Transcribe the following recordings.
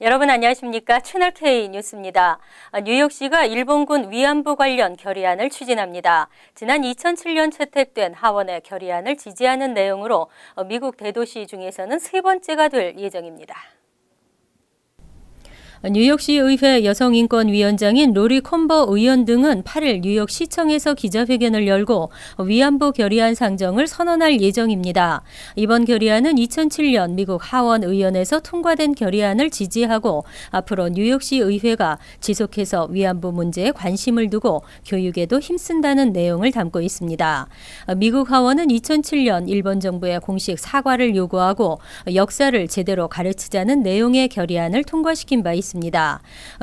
여러분 안녕하십니까? 채널K 뉴스입니다. 뉴욕시가 일본군 위안부 관련 결의안을 추진합니다. 지난 2007년 채택된 하원의 결의안을 지지하는 내용으로 미국 대도시 중에서는 세 번째가 될 예정입니다. 뉴욕시 의회 여성인권위원장인 로리 콤버 의원 등은 8일 뉴욕시청에서 기자회견을 열고 위안부 결의안 상정을 선언할 예정입니다. 이번 결의안은 2007년 미국 하원 의원에서 통과된 결의안을 지지하고 앞으로 뉴욕시 의회가 지속해서 위안부 문제에 관심을 두고 교육에도 힘쓴다는 내용을 담고 있습니다. 미국 하원은 2007년 일본 정부의 공식 사과를 요구하고 역사를 제대로 가르치자는 내용의 결의안을 통과시킨 바 있습니다.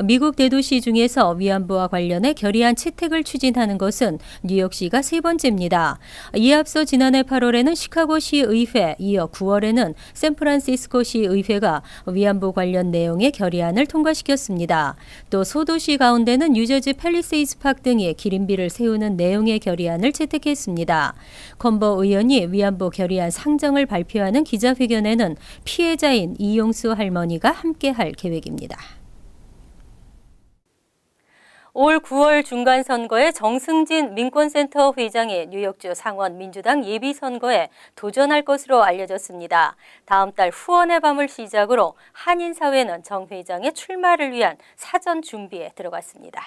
미국 대도시 중에서 위안부와 관련해 결의안 채택을 추진하는 것은 뉴욕시가 세 번째입니다. 이에 앞서 지난해 8월에는 시카고시 의회, 이어 9월에는 샌프란시스코시 의회가 위안부 관련 내용의 결의안을 통과시켰습니다. 또 소도시 가운데는 뉴저지 팰리세이드 파크 등의 기린비를 세우는 내용의 결의안을 채택했습니다. 콤버 의원이 위안부 결의안 상정을 발표하는 기자회견에는 피해자인 이용수 할머니가 함께할 계획입니다. 올 9월 중간선거에 정승진 민권센터 회장이 뉴욕주 상원 민주당 예비선거에 도전할 것으로 알려졌습니다. 다음 달 후원의 밤을 시작으로 한인사회는 정 회장의 출마를 위한 사전 준비에 들어갔습니다.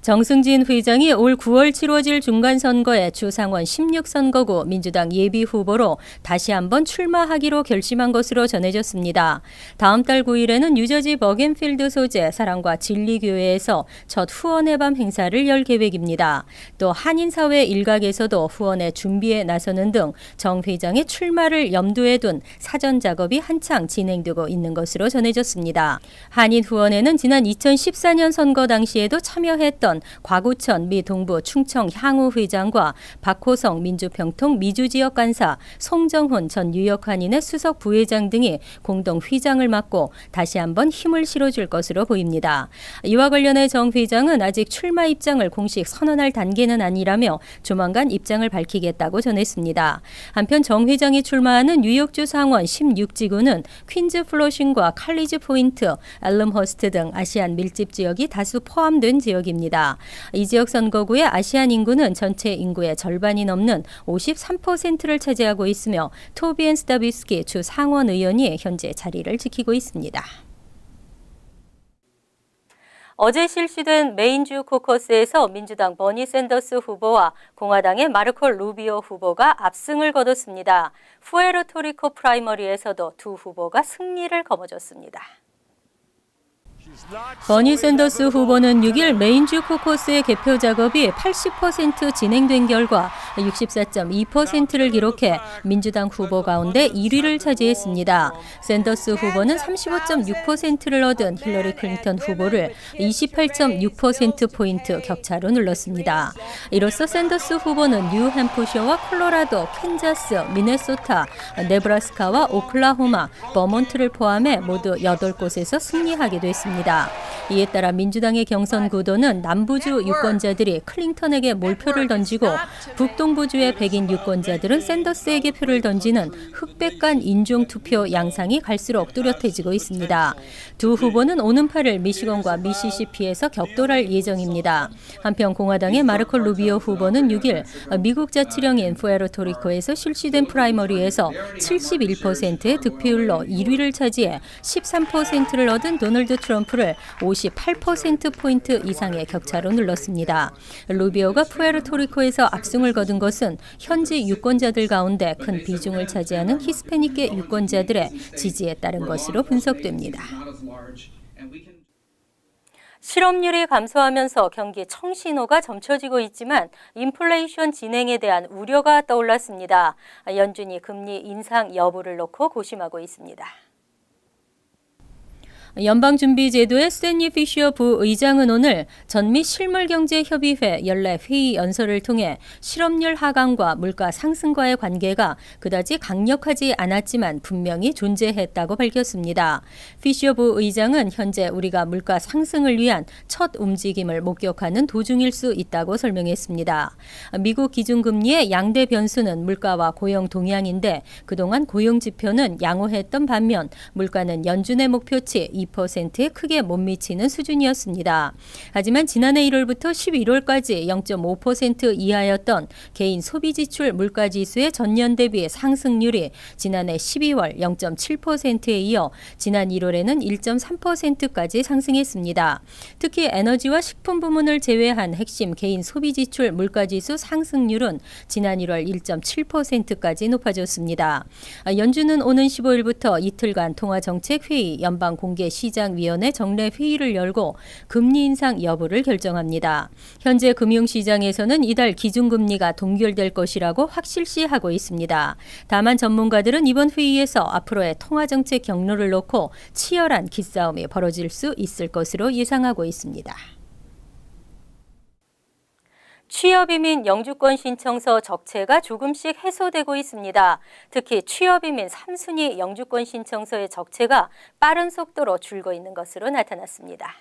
정승진 회장이 올 9월 치러질 중간선거에 주상원 16선거구 민주당 예비후보로 다시 한번 출마하기로 결심한 것으로 전해졌습니다. 다음 달 9일에는 뉴저지 버겐필드 소재 사랑과 진리교회에서 첫 후원의 밤 행사를 열 계획입니다. 또 한인사회 일각에서도 후원의 준비에 나서는 등 정 회장의 출마를 염두에 둔 사전 작업이 한창 진행되고 있는 것으로 전해졌습니다. 한인 후원에는 지난 2014년 선거 당시에도 참여했던 곽우천 미 동부 충청 향후 회장과 박호성 민주평통 미주지역 간사, 송정훈 전 뉴욕 한인의 수석 부회장 등이 공동 휘장을 맡고 다시 한번 힘을 실어줄 것으로 보입니다. 이와 관련해 정 회장은 아직 출마 입장을 공식 선언할 단계는 아니라며 조만간 입장을 밝히겠다고 전했습니다. 한편 정 회장이 출마하는 뉴욕주 상원 16지구는 퀸즈 플러싱과 칼리지 포인트, 엘름허스트 등 아시안 밀집 지역이 다수 포함된 지역입니다. 이 지역 선거구의 아시안 인구는 전체 인구의 절반이 넘는 53%를 차지하고 있으며 토비앤 스타비스키 주 상원 의원이 현재 자리를 지키고 있습니다. 어제 실시된 메인주 코커스에서 민주당 버니 샌더스 후보와 공화당의 마르코 루비오 후보가 압승을 거뒀습니다. 푸에르토리코 프라이머리에서도 두 후보가 승리를 거머쥐었습니다. 버니 샌더스 후보는 6일 메인주 코커스의 개표 작업이 80% 진행된 결과 64.2%를 기록해 민주당 후보 가운데 1위를 차지했습니다. 샌더스 후보는 35.6%를 얻은 힐러리 클린턴 후보를 28.6%포인트 격차로 눌렀습니다. 이로써 샌더스 후보는 뉴햄프셔와 콜로라도, 캔자스, 미네소타, 네브라스카와 오클라호마, 버몬트를 포함해 모두 8곳에서 승리하게 됐습니다. 이에 따라 민주당의 경선 구도는 남부주 유권자들이 클린턴에게 몰표를 던지고 북동부주의 백인 유권자들은 샌더스에게 표를 던지는 흑백 간 인종투표 양상이 갈수록 뚜렷해지고 있습니다. 두 후보는 오는 8일 미시건과 미시시피에서 격돌할 예정입니다. 한편 공화당의 마르코 루비오 후보는 6일 미국 자치령인 푸에르토리코에서 실시된 프라이머리에서 71%의 득표율로 1위를 차지해 13%를 얻은 도널드 트럼프를 58%포인트 이상의 격차로 눌렀습니다. 루비오가 푸에르토리코에서 압승을 거둔 것은 현지 유권자들 가운데 큰 비중을 차지하는 히스패닉계 유권자들의 지지에 따른 것으로 분석됩니다. 실업률이 감소하면서 경기 청신호가 점쳐지고 있지만 인플레이션 진행에 대한 우려가 떠올랐습니다. 연준이 금리 인상 여부를 놓고 고심하고 있습니다. 연방준비제도의 스탠리 피셔 부의장은 오늘 전미 실물경제협의회 연례회의 연설을 통해 실업률 하강과 물가 상승과의 관계가 그다지 강력하지 않았지만 분명히 존재했다고 밝혔습니다. 피셔 부의장은 현재 우리가 물가 상승을 위한 첫 움직임을 목격하는 도중일 수 있다고 설명했습니다. 미국 기준금리의 양대 변수는 물가와 고용 동향인데 그동안 고용 지표는 양호했던 반면 물가는 연준의 목표치 2%에 크게 못 미치는 수준이었습니다. 하지만 지난해 1월부터 11월까지 0.5% 이하였던 개인 소비지출 물가지수의 전년 대비 상승률이 지난해 12월 0.7%에 이어 지난 1월에는 1.3%까지 상승했습니다. 특히 에너지와 식품 부문을 제외한 핵심 개인 소비지출 물가지수 상승률은 지난 1월 1.7%까지 높아졌습니다. 연준은 오는 15일부터 이틀간 통화정책회의 연방공개시장위원회 정례회의를 열고 금리 인상 여부를 결정합니다. 현재 금융시장에서는 이달 기준금리가 동결될 것이라고 확실시하고 있습니다. 다만 전문가들은 이번 회의에서 앞으로의 통화정책 경로를 놓고 치열한 기싸움이 벌어질 수 있을 것으로 예상하고 있습니다. 취업이민 영주권 신청서 적체가 조금씩 해소되고 있습니다. 특히 취업이민 3순위 영주권 신청서의 적체가 빠른 속도로 줄고 있는 것으로 나타났습니다.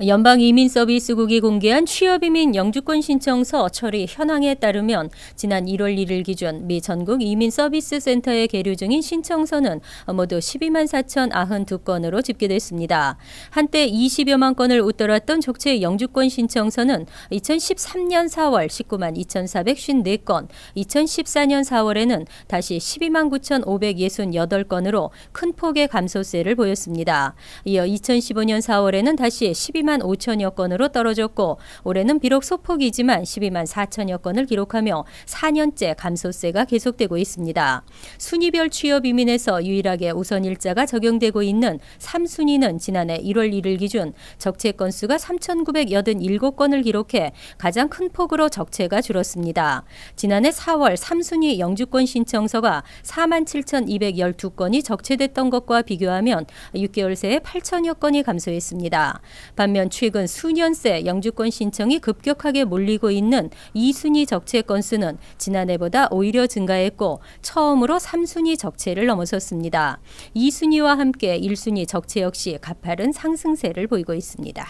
연방이민서비스국이 공개한 취업이민 영주권 신청서 처리 현황에 따르면 지난 1월 1일 기준 미 전국 이민서비스센터에 계류 중인 신청서는 모두 12만 4,092건으로 집계됐습니다. 한때 20여만 건을 웃돌았던 적체 영주권 신청서는 2013년 4월 19만 2,454건, 2014년 4월에는 다시 12만 9,568건으로 큰 폭의 감소세를 보였습니다. 이어 2015년 4월에는 다시 12만 5천여 건으로 떨어졌고 올해는 비록 소폭이지만 12만 4천여 건을 기록하며 4년째 감소세가 계속되고 있습니다. 순위별 취업 이민에서 유일하게 우선 일자가 적용되고 있는 3순위는 지난해 1월 1일 기준 적체 건수가 3,987건을 기록해 가장 큰 폭으로 적체가 줄었습니다. 지난해 4월 3순위 영주권 신청서가 4만 7,212건이 적체됐던 것과 비교하면 6개월 새에 8천여 건이 감소했습니다. 반면 최근 수년 새 영주권 신청이 급격하게 몰리고 있는 2순위 적체 건수는 지난해보다 오히려 증가했고 처음으로 3순위 적체를 넘어섰습니다. 2순위와 함께 1순위 적체 역시 가파른 상승세를 보이고 있습니다.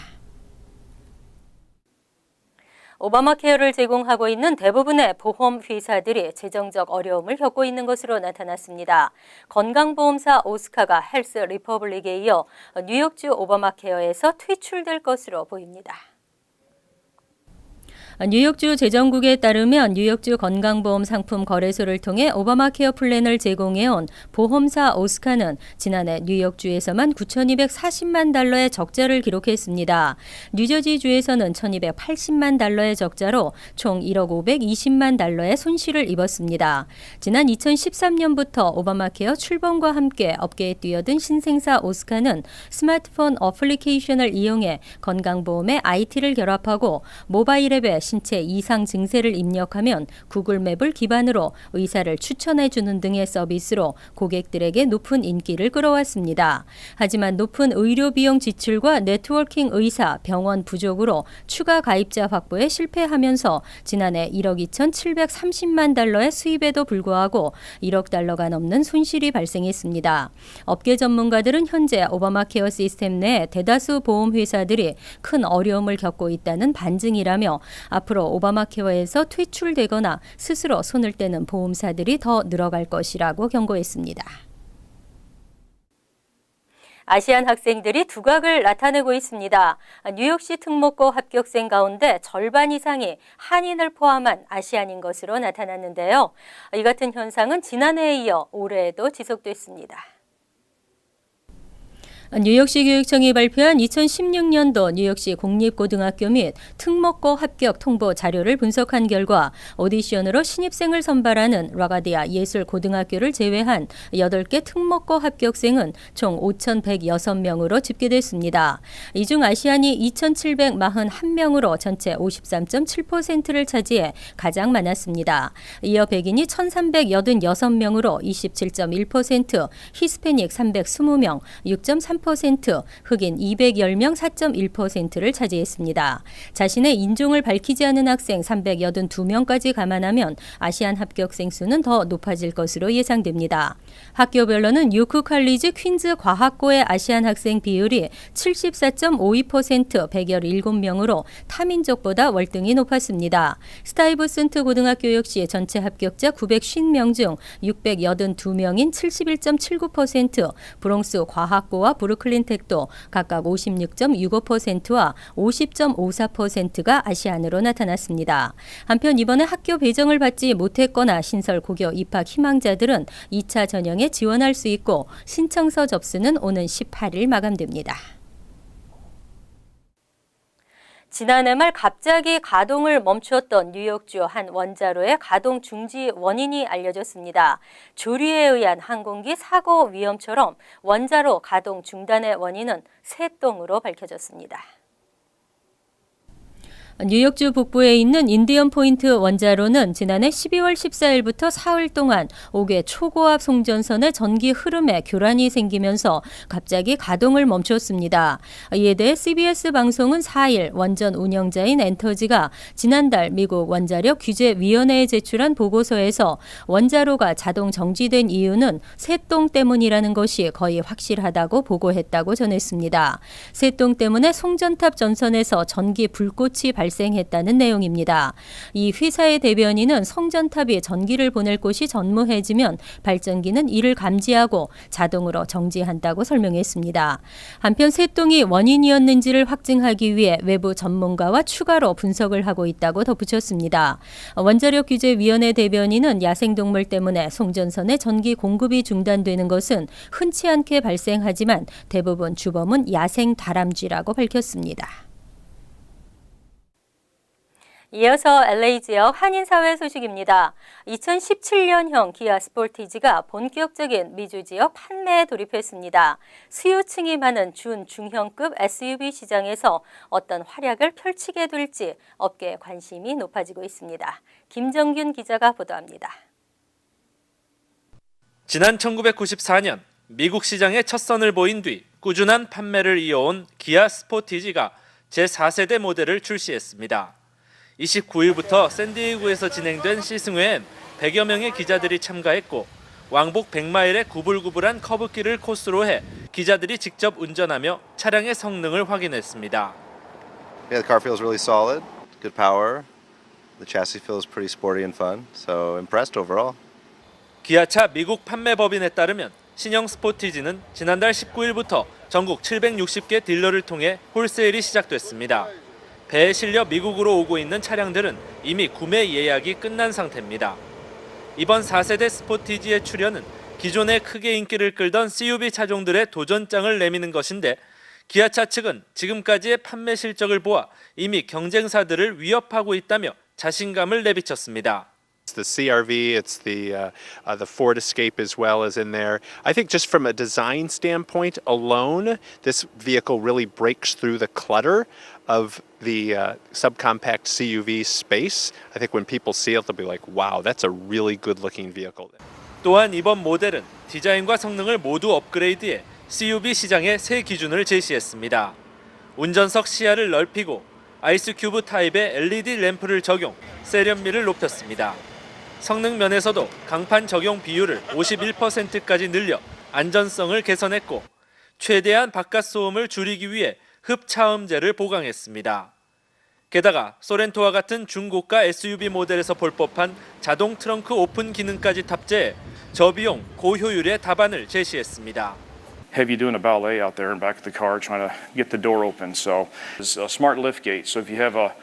오바마 케어를 제공하고 있는 대부분의 보험회사들이 재정적 어려움을 겪고 있는 것으로 나타났습니다. 건강보험사 오스카가 헬스 리퍼블릭에 이어 뉴욕주 오바마 케어에서 퇴출될 것으로 보입니다. 뉴욕주 재정국에 따르면 뉴욕주 건강보험 상품 거래소를 통해 오바마 케어 플랜을 제공해온 보험사 오스카는 지난해 뉴욕주에서만 9,240만 달러의 적자를 기록했습니다. 뉴저지주에서는 1,280만 달러의 적자로 총 1억 520만 달러의 손실을 입었습니다. 지난 2013년부터 오바마 케어 출범과 함께 업계에 뛰어든 신생사 오스카는 스마트폰 어플리케이션을 이용해 건강보험에 IT를 결합하고 모바일 앱에 신체 이상 증세를 입력하면 구글 맵을 기반으로 의사를 추천해주는 등의 서비스로 고객들에게 높은 인기를 끌어왔습니다. 하지만 높은 의료 비용 지출과 네트워킹 의사, 병원 부족으로 추가 가입자 확보에 실패하면서 지난해 1억 2,730만 달러의 수입에도 불구하고 1억 달러가 넘는 손실이 발생했습니다. 업계 전문가들은 현재 오바마 케어 시스템 내 대다수 보험회사들이 큰 어려움을 겪고 있다는 반증이라며 앞으로 오바마 케어에서 퇴출되거나 스스로 손을 떼는 보험사들이 더 늘어갈 것이라고 경고했습니다. 아시안 학생들이 두각을 나타내고 있습니다. 뉴욕시 특목고 합격생 가운데 절반 이상이 한인을 포함한 아시안인 것으로 나타났는데요. 이 같은 현상은 지난해에 이어 올해에도 지속됐습니다. 뉴욕시 교육청이 발표한 2016년도 뉴욕시 공립고등학교 및 특목고 합격 통보 자료를 분석한 결과 오디션으로 신입생을 선발하는 라가디아 예술고등학교를 제외한 8개 특목고 합격생은 총 5,106명으로 집계됐습니다. 이 중 아시안이 2,741명으로 전체 53.7%를 차지해 가장 많았습니다. 이어 백인이 1,386명으로 27.1%, 히스패닉 320명, 6.3%, 흑인 210명 4.1%를 차지했습니다. 자신의 인종을 밝히지 않은 학생 382명까지 감안하면 아시안 합격생 수는 더 높아질 것으로 예상됩니다. 학교별로는 요크 칼리지 퀸즈 과학고의 아시안 학생 비율이 74.52%, 117명으로 타민족보다 월등히 높았습니다. 스타이브슨트 고등학교 역시 전체 합격자 950명 중 682명인 71.79%, 브롱스 과학고와 브루클린 텍도 각각 56.65%와 50.54%가 아시안으로 나타났습니다. 한편 이번에 학교 배정을 받지 못했거나 신설 고교 입학 희망자들은 2차 전형에 지원할 수 있고 신청서 접수는 오는 18일 마감됩니다. 지난해 말 갑자기 가동을 멈추었던 뉴욕주 한 원자로의 가동 중지 원인이 알려졌습니다. 조류에 의한 항공기 사고 위험처럼 원자로 가동 중단의 원인은 새똥으로 밝혀졌습니다. 뉴욕주 북부에 있는 인디언 포인트 원자로는 지난해 12월 14일부터 사흘 동안 5개 초고압 송전선의 전기 흐름에 교란이 생기면서 갑자기 가동을 멈췄습니다. 이에 대해 CBS 방송은 4일 원전 운영자인 엔터지가 지난달 미국 원자력 규제위원회에 제출한 보고서에서 원자로가 자동 정지된 이유는 새똥 때문이라는 것이 거의 확실하다고 보고했다고 전했습니다. 새똥 때문에 송전탑 전선에서 전기 불꽃이 발생했다는 내용입니다. 이 회사의 대변인은 송전탑이 전기를 보낼 곳이 전무해지면 발전기는 이를 감지하고 자동으로 정지한다고 설명했습니다. 한편 새똥이 원인이었는지를 확증하기 위해 외부 전문가와 추가로 분석을 하고 있다고 덧붙였습니다. 원자력 규제위원회 대변인은 야생동물 때문에 송전선의 전기 공급이 중단되는 것은 흔치 않게 발생하지만 대부분 주범은 야생 다람쥐라고 밝혔습니다. 이어서 LA 지역 한인사회 소식입니다. 2017년형 기아 스포티지가 본격적인 미주 지역 판매에 돌입했습니다. 수요층이 많은 중형급 SUV 시장에서 어떤 활약을 펼치게 될지 업계의 관심이 높아지고 있습니다. 김정균 기자가 보도합니다. 지난 1994년 미국 시장에 첫 선을 보인 뒤 꾸준한 판매를 이어온 기아 스포티지가 제4세대 모델을 출시했습니다. 29일부터 샌디에이고에서 진행된 시승회엔 100여 명의 기자들이 참가했고 왕복 100마일의 구불구불한 커브길을 코스로 해 기자들이 직접 운전하며 차량의 성능을 확인했습니다. Yeah, the car feels really solid, good power. The chassis feels pretty sporty and fun, so impressed overall. 기아차 미국 판매법인에 따르면 신형 스포티지는 지난달 19일부터 전국 760개 딜러를 통해 홀세일이 시작됐습니다. 배에 실려 미국으로 오고 있는 차량들은 이미 구매 예약이 끝난 상태입니다. 이번 4세대 스포티지의 출현은 기존에 크게 인기를 끌던 CUV 차종들의 도전장을 내미는 것인데 기아차 측은 지금까지의 판매 실적을 보아 이미 경쟁사들을 위협하고 있다며 자신감을 내비쳤습니다. It's the CR-V, it's the Ford Escape as well as in there. I think just from a design standpoint alone, this vehicle really breaks through the clutter of the subcompact CUV space. I think when people see it, they'll be like, wow, that's a really good-looking vehicle. 또한 이번 모델은 디자인과 성능을 모두 업그레이드해 CUV 시장의 새 기준을 제시했습니다. 운전석 시야를 넓히고 아이스 큐브 타입의 LED 램프를 적용, 세련미를 높였습니다. 성능 면에서도 강판 적용 비율을 51%까지 늘려 안전성을 개선했고 최대한 바깥 소음을 줄이기 위해 흡차음제를 보강했습니다. 게다가 소렌토와 같은 중고가 SUV 모델에서 볼 법한 자동 트렁크 오픈 기능까지 탑재해 저비용 고효율의 답안을 제시했습니다. Have you doing a ballet out there in back of the car trying to get the door open? So it's a smart lift gate. So if you have a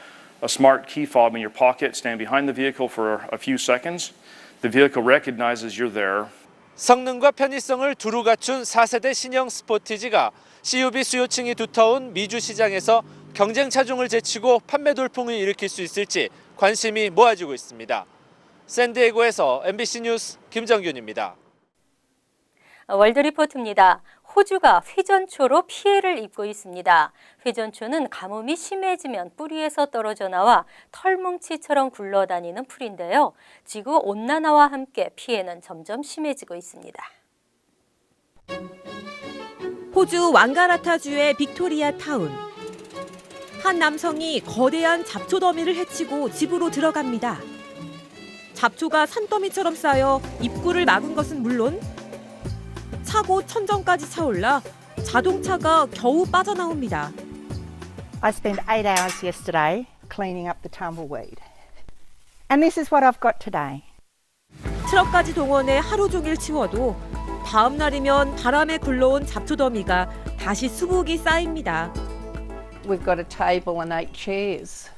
smart key fob in your pocket, stand behind the vehicle for a few seconds. The vehicle recognizes you're there. 성능과 편의성을 두루 갖춘 4세대 신형 스포티지가 CUV 수요층이 두터운 미주 시장에서 경쟁 차종을 제치고 판매 돌풍을 일으킬 수 있을지 관심이 모아지고 있습니다. 샌디에고에서 MBC 뉴스 김정균입니다. 월드리포트입니다. 호주가 회전초로 피해를 입고 있습니다. 회전초는 가뭄이 심해지면 뿌리에서 떨어져 나와 털뭉치처럼 굴러다니는 풀인데요. 지구 온난화와 함께 피해는 점점 심해지고 있습니다. 호주 왕가라타주의 빅토리아 타운. 한 남성이 거대한 잡초 더미를 해치고 집으로 들어갑니다. 잡초가 산더미처럼 쌓여 입구를 막은 것은 물론 차고 천정까지 차올라 자동차가 겨우 빠져나옵니다. I spent 8 hours yesterday cleaning up the tumbleweed. And this is what I've got today. 트럭까지 동원해 하루 종일 치워도 다음 날이면 바람에 굴러온 잡초 더미가 다시 수북이 쌓입니다. We've got a table and 8 chairs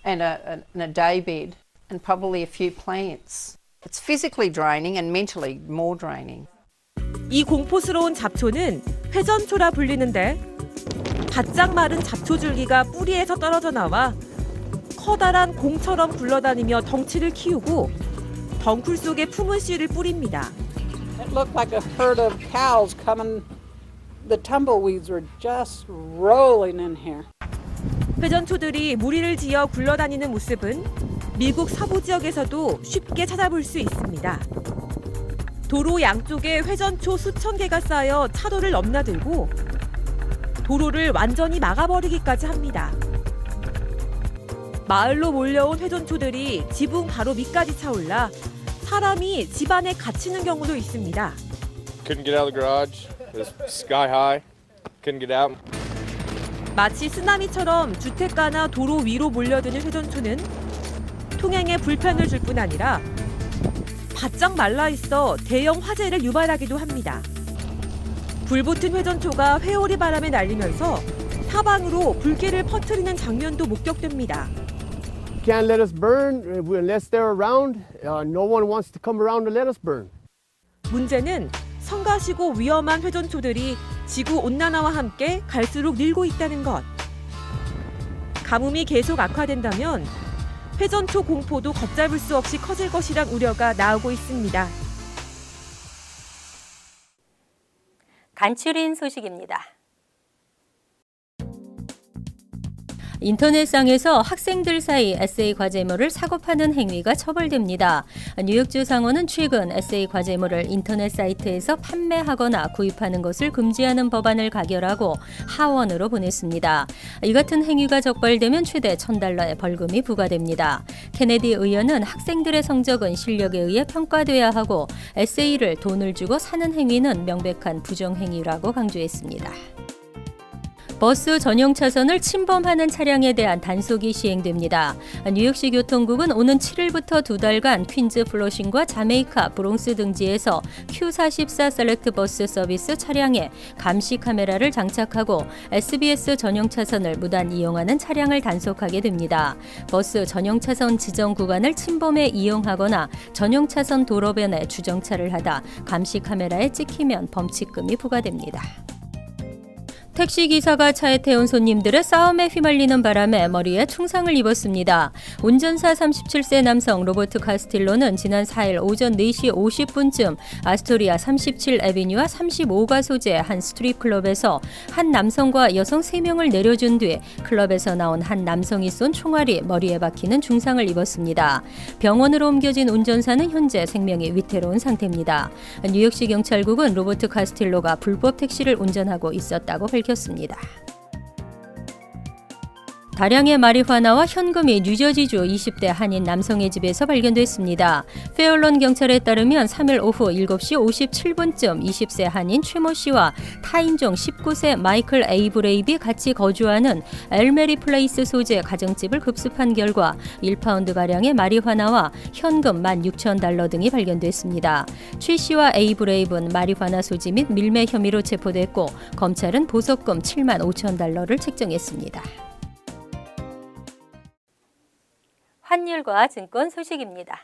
and a day bed and probably a few plants. It's physically draining and mentally more draining. 이 공포스러운 잡초는 회전초라 불리는데 바짝 마른 잡초 줄기가 뿌리에서 떨어져 나와 커다란 공처럼 굴러다니며 덩치를 키우고 덩굴 속에 품은 씨를 뿌립니다. It looked like a herd of cows coming. The tumbleweeds were just rolling in here. 회전초들이 무리를 지어 굴러다니는 모습은 미국 서부 지역에서도 쉽게 찾아볼 수 있습니다. 도로 양쪽에 회전초 수천 개가 쌓여 차도를 넘나들고 도로를 완전히 막아버리기까지 합니다. 마을로 몰려온 회전초들이 지붕 바로 밑까지 차올라 사람이 집 안에 갇히는 경우도 있습니다. Couldn't get out of the garage. It was sky high. Couldn't get out. 마치 쓰나미처럼 주택가나 도로 위로 몰려드는 회전초는 통행에 불편을 줄 뿐 아니라 바짝 말라있어 대형 화재를 유발하기도 합니다. 불붙은 회전초가 회오리 바람에 날리면서 사방으로 불길을 퍼뜨리는 장면도 목격됩니다. Can't let us burn unless they're around. No one wants to come around to let us burn. 문제는 성가시고 위험한 회전초들이 지구 온난화와 함께 갈수록 늘고 있다는 것. 가뭄이 계속 악화된다면 회전초 공포도 걷잡을 수 없이 커질 것이란 우려가 나오고 있습니다. 간추린 소식입니다. 인터넷상에서 학생들 사이 에세이 과제물을 사고 파는 행위가 처벌됩니다. 뉴욕주 상원은 최근 에세이 과제물을 인터넷 사이트에서 판매하거나 구입하는 것을 금지하는 법안을 가결하고 하원으로 보냈습니다. 이 같은 행위가 적발되면 최대 $1,000의 벌금이 부과됩니다. 케네디 의원은 학생들의 성적은 실력에 의해 평가돼야 하고 에세이를 돈을 주고 사는 행위는 명백한 부정행위라고 강조했습니다. 버스 전용 차선을 침범하는 차량에 대한 단속이 시행됩니다. 뉴욕시 교통국은 오는 7일부터 2달간 퀸즈 플러싱과 자메이카, 브롱스 등지에서 Q44 셀렉트 버스 서비스 차량에 감시 카메라를 장착하고 SBS 전용 차선을 무단 이용하는 차량을 단속하게 됩니다. 버스 전용 차선 지정 구간을 침범해 이용하거나 전용 차선 도로변에 주정차를 하다 감시 카메라에 찍히면 범칙금이 부과됩니다. 택시기사가 차에 태운 손님들의 싸움에 휘말리는 바람에 머리에 충상을 입었습니다. 운전사 37세 남성 로버트 카스틸로는 지난 4일 오전 4시 50분쯤 아스토리아 37 애비뉴와 35가 소재 한 스트립클럽에서 한 남성과 여성 3명을 내려준 뒤 클럽에서 나온 한 남성이 쏜 총알이 머리에 박히는 중상을 입었습니다. 병원으로 옮겨진 운전사는 현재 생명이 위태로운 상태입니다. 뉴욕시 경찰국은 로버트 카스틸로가 불법 택시를 운전하고 있었다고 밝혔습니다. 다량의 마리화나와 현금이 뉴저지주 20대 한인 남성의 집에서 발견됐습니다. 페어런 경찰에 따르면 3일 오후 7시 57분쯤 20세 한인 최모 씨와 타인종 19세 마이클 A. 브레이비 같이 거주하는 엘메리 플레이스 소재 가정집을 급습한 결과 1파운드가량의 마리화나와 현금 $16,000 등이 발견됐습니다. 최 씨와 A. 브레이브는 마리화나 소지 및 밀매 혐의로 체포됐고 검찰은 보석금 $75,000를 책정했습니다. 환율과 증권 소식입니다.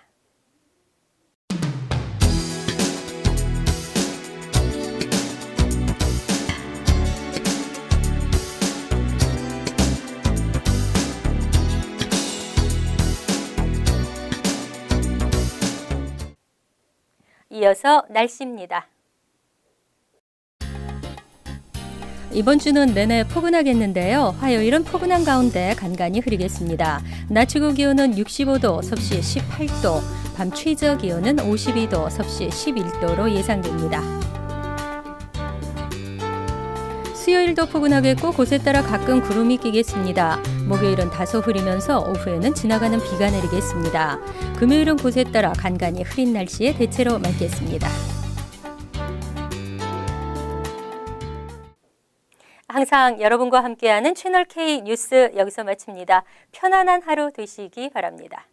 이어서 날씨입니다. 이번 주는 내내 포근하겠는데요. 화요일은 포근한 가운데 간간히 흐리겠습니다. 낮 최고 기온은 65도, 섭씨 18도, 밤 최저 기온은 52도, 섭씨 11도로 예상됩니다. 수요일도 포근하겠고 곳에 따라 가끔 구름이 끼겠습니다. 목요일은 다소 흐리면서 오후에는 지나가는 비가 내리겠습니다. 금요일은 곳에 따라 간간히 흐린 날씨에 대체로 맑겠습니다. 항상 여러분과 함께하는 채널 K 뉴스 여기서 마칩니다. 편안한 하루 되시기 바랍니다.